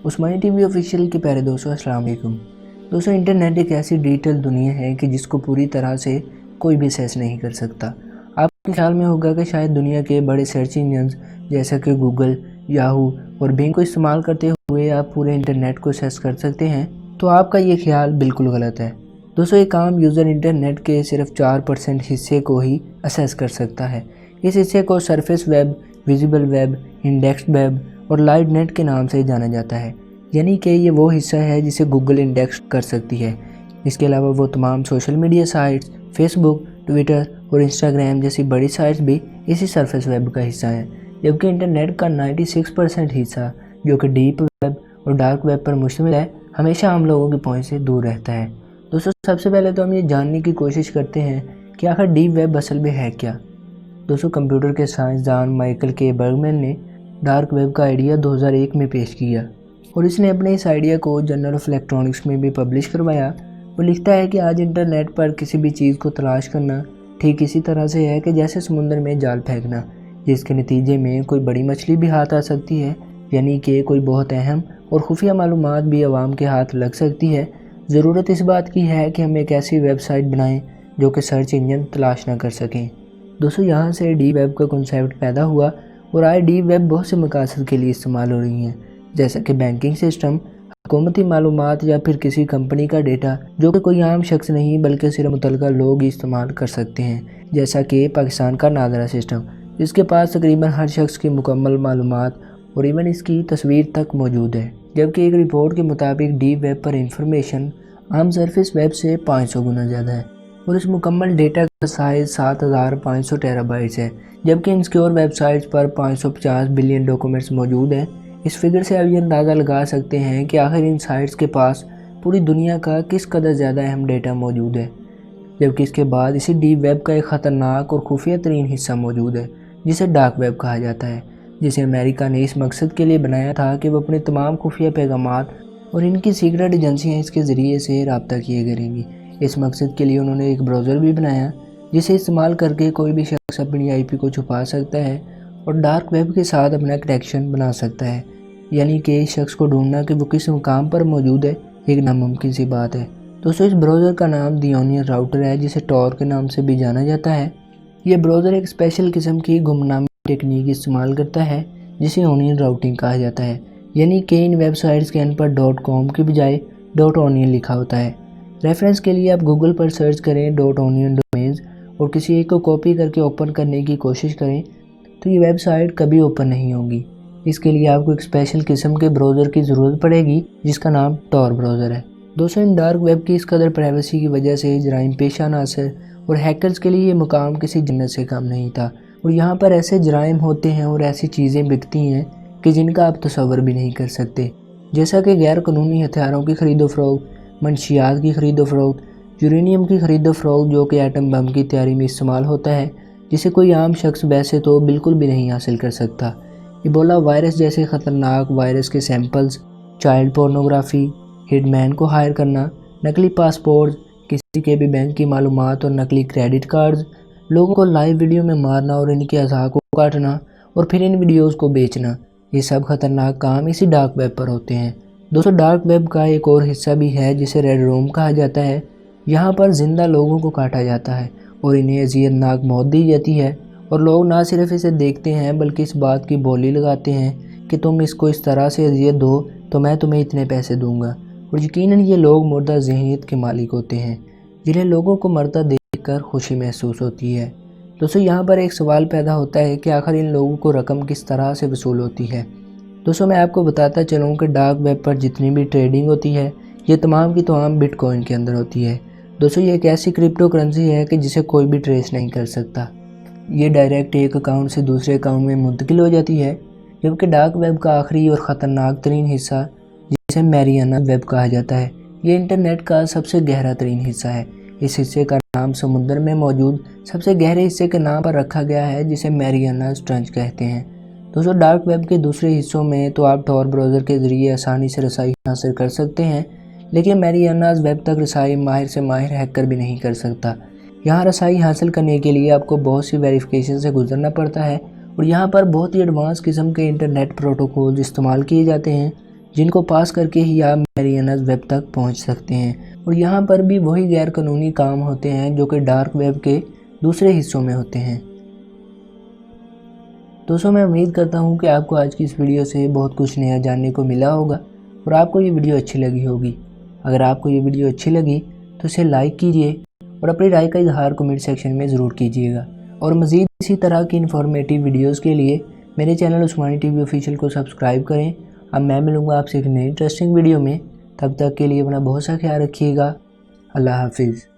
Usmani T V official کے پیارے دوستوں السلام علیکم۔ دوستوں انٹرنیٹ ایک ایسی ڈیجیٹل دنیا ہے کہ جس کو پوری طرح سے کوئی بھی ایکسیس نہیں کر سکتا۔ آپ کے خیال میں ہوگا کہ شاید دنیا کے بڑے سرچ انجنز جیسا کہ گوگل، یاہو اور بنگ کو استعمال کرتے ہوئے آپ پورے انٹرنیٹ کو ایکسیس کر سکتے ہیں، تو آپ کا یہ خیال بالکل غلط ہے۔ دوستوں ایک عام یوزر انٹرنیٹ کے صرف 4% حصے کو ہی ایکسیس کر سکتا ہے۔ اس حصے کو surface web, visible web, indexed web اور لائٹ نیٹ کے نام سے جانا جاتا ہے، یعنی کہ یہ وہ حصہ ہے جسے گوگل انڈیکس کر سکتی ہے۔ اس کے علاوہ وہ تمام سوشل میڈیا سائٹس، فیس بک، ٹویٹر اور انسٹاگرام جیسی بڑی سائٹس بھی اسی سرفیس ویب کا حصہ ہیں، جبکہ انٹرنیٹ کا 96% حصہ جو کہ ڈیپ ویب اور ڈارک ویب پر مشتمل ہے، ہمیشہ عام لوگوں کی پہنچ سے دور رہتا ہے۔ دوستوں سب سے پہلے تو ہم یہ جاننے کی کوشش کرتے ہیں کہ آخر ڈیپ ویب اصل میں ہے کیا۔ دوستوں کمپیوٹر کے سائنسدان مائیکل کے برگمین نے ڈارک ویب کا آئیڈیا 2001 میں پیش کیا اور اس نے اپنے اس آئیڈیا کو جرنل آف الیکٹرانکس میں بھی پبلش کروایا۔ وہ لکھتا ہے کہ آج انٹرنیٹ پر کسی بھی چیز کو تلاش کرنا ٹھیک اسی طرح سے ہے کہ جیسے سمندر میں جال پھینکنا، جس کے نتیجے میں کوئی بڑی مچھلی بھی ہاتھ آ سکتی ہے، یعنی کہ کوئی بہت اہم اور خفیہ معلومات بھی عوام کے ہاتھ لگ سکتی ہے۔ ضرورت اس بات کی ہے کہ ہم ایک ایسی ویب سائٹ بنائیں جو کہ سرچ انجن تلاش نہ کر سکیں۔ دوستوں یہاں سے ڈیپ ویب کا کنسیپٹ پیدا ہوا اور آج ڈیپ ویب بہت سے مقاصد کے لیے استعمال ہو رہی ہیں، جیسا کہ بینکنگ سسٹم، حکومتی معلومات یا پھر کسی کمپنی کا ڈیٹا جو کہ کوئی عام شخص نہیں بلکہ صرف متعلقہ لوگ ہی استعمال کر سکتے ہیں، جیسا کہ پاکستان کا نادرا سسٹم جس کے پاس تقریباً ہر شخص کی مکمل معلومات اور ایون اس کی تصویر تک موجود ہے، جبکہ ایک رپورٹ کے مطابق ڈیپ ویب پر انفارمیشن عام سرفیس ویب سے 500 گنا زیادہ ہے اور اس مکمل ڈیٹا کا سائز 7500 ٹیرا بائٹس ہے، جبکہ انسیکیور ویب سائٹس پر 550 بلین ڈاکومنٹس موجود ہیں۔ اس فگر سے آپ یہ اندازہ لگا سکتے ہیں کہ آخر ان سائٹس کے پاس پوری دنیا کا کس قدر زیادہ اہم ڈیٹا موجود ہے۔ جبکہ اس کے بعد اسی ڈیپ ویب کا ایک خطرناک اور خفیہ ترین حصہ موجود ہے جسے ڈارک ویب کہا جاتا ہے، جسے امریکہ نے اس مقصد کے لیے بنایا تھا کہ وہ اپنے تمام خفیہ پیغامات اور ان کی سیکرٹ ایجنسیاں اس کے ذریعے سے رابطہ کیے کریں گی۔ اس مقصد کے لیے انہوں نے ایک براؤزر بھی بنایا جسے استعمال کر کے کوئی بھی شخص اپنی آئی پی کو چھپا سکتا ہے اور ڈارک ویب کے ساتھ اپنا کنیکشن بنا سکتا ہے، یعنی کہ اس شخص کو ڈھونڈنا کہ وہ کس مقام پر موجود ہے ایک ناممکن سی بات ہے۔ دوستوں اس براؤزر کا نام دی اونین راؤٹر ہے، جسے ٹور کے نام سے بھی جانا جاتا ہے۔ یہ براؤزر ایک اسپیشل قسم کی گمنامی ٹیکنیک استعمال کرتا ہے جسے اونین راؤٹنگ کہا جاتا ہے، یعنی کہ ان ویب سائٹس کے ان پر .com کی بجائے .onion لکھا ہوتا ہے۔ ریفرنس کے لیے آپ گوگل پر سرچ کریں .onion ڈومینز اور کسی ایک کو کاپی کر کے اوپن کرنے کی کوشش کریں تو یہ ویب سائٹ کبھی اوپن نہیں ہوگی۔ اس کے لیے آپ کو ایک اسپیشل قسم کے براؤزر کی ضرورت پڑے گی جس کا نام ٹور براؤزر ہے۔ دوستوں ان ڈارک ویب کی اس قدر پرائیویسی کی وجہ سے جرائم پیشہ عناصر اور ہیکرز کے لیے یہ مقام کسی جنت سے کم نہیں تھا، اور یہاں پر ایسے جرائم ہوتے ہیں اور ایسی چیزیں بکتی ہیں کہ جن کا آپ تصور بھی نہیں کر سکتے، جیسا کہ غیر قانونی ہتھیاروں کی خرید و فروخت، منشیات کی خرید و فروخت، یورینیم کی خرید و فروخت جو کہ ایٹم بم کی تیاری میں استعمال ہوتا ہے، جسے کوئی عام شخص ویسے تو بالکل بھی نہیں حاصل کر سکتا، ایبولا وائرس جیسے خطرناک وائرس کے سیمپلز، چائلڈ پورنوگرافی، ہڈ مین کو ہائر کرنا، نقلی پاسپورٹ، کسی کے بھی بینک کی معلومات اور نقلی کریڈٹ کارڈز، لوگوں کو لائیو ویڈیو میں مارنا اور ان کے اعضاء کو کاٹنا اور پھر ان ویڈیوز کو بیچنا، یہ سب خطرناک کام اسی ڈارک ویب پر ہوتے ہیں۔ دوستوں ڈارک ویب کا ایک اور حصہ بھی ہے جسے ریڈ روم کہا جاتا ہے۔ یہاں پر زندہ لوگوں کو کاٹا جاتا ہے اور انہیں اذیت ناک موت دی جاتی ہے، اور لوگ نہ صرف اسے دیکھتے ہیں بلکہ اس بات کی بولی لگاتے ہیں کہ تم اس کو اس طرح سے اذیت دو تو میں تمہیں اتنے پیسے دوں گا، اور یقیناً یہ لوگ مردہ ذہنیت کے مالک ہوتے ہیں جنہیں لوگوں کو مرتا دیکھ کر خوشی محسوس ہوتی ہے۔ دوستوں یہاں پر ایک سوال پیدا ہوتا ہے کہ آخر ان لوگوں کو رقم کس طرح سے وصول ہوتی ہے۔ دوستوں میں آپ کو بتاتا چلوں کہ ڈارک ویب پر جتنی بھی ٹریڈنگ ہوتی ہے یہ تمام کی تمام بٹ کوائن کے اندر ہوتی ہے۔ دوستوں یہ ایک ایسی کرپٹو کرنسی ہے کہ جسے کوئی بھی ٹریس نہیں کر سکتا، یہ ڈائریکٹ ایک اکاؤنٹ سے دوسرے اکاؤنٹ میں منتقل ہو جاتی ہے، جبکہ ڈارک ویب کا آخری اور خطرناک ترین حصہ جسے میریانا ویب کہا جاتا ہے، یہ انٹرنیٹ کا سب سے گہرا ترین حصہ ہے۔ اس حصے کا نام سمندر میں موجود سب سے گہرے حصے کے نام پر رکھا گیا ہے جسے میریانا ٹرنچ کہتے ہیں۔ دوستوں ڈارک ویب کے دوسرے حصوں میں تو آپ ٹور براؤزر کے ذریعے آسانی سے رسائی حاصل کر سکتے ہیں، لیکن میریاناز ویب تک رسائی ماہر سے ماہر ہیکر بھی نہیں کر سکتا۔ یہاں رسائی حاصل کرنے کے لیے آپ کو بہت سی ویریفیکیشن سے گزرنا پڑتا ہے، اور یہاں پر بہت ہی ایڈوانس قسم کے انٹرنیٹ پروٹوکول استعمال کیے جاتے ہیں جن کو پاس کر کے ہی آپ میریناز ویب تک پہنچ سکتے ہیں، اور یہاں پر بھی وہی غیر قانونی کام ہوتے ہیں جو کہ ڈارک ویب کے دوسرے حصوں میں ہوتے ہیں۔ دوستوں میں امید کرتا ہوں کہ آپ کو آج کی اس ویڈیو سے بہت کچھ نیا جاننے کو ملا ہوگا اور آپ کو یہ ویڈیو اچھی لگی ہوگی۔ اگر آپ کو یہ ویڈیو اچھی لگی تو اسے لائک کیجئے اور اپنی رائے کا اظہار کمنٹ سیکشن میں ضرور کیجئے گا، اور مزید اسی طرح کی انفارمیٹیو ویڈیوز کے لیے میرے channel Usmani T V official کو سبسکرائب کریں۔ اب میں ملوں گا آپ سے ایک نئی انٹرسٹنگ ویڈیو میں، تب تک کے لیے اپنا بہت سا خیال رکھیے گا۔ اللہ حافظ۔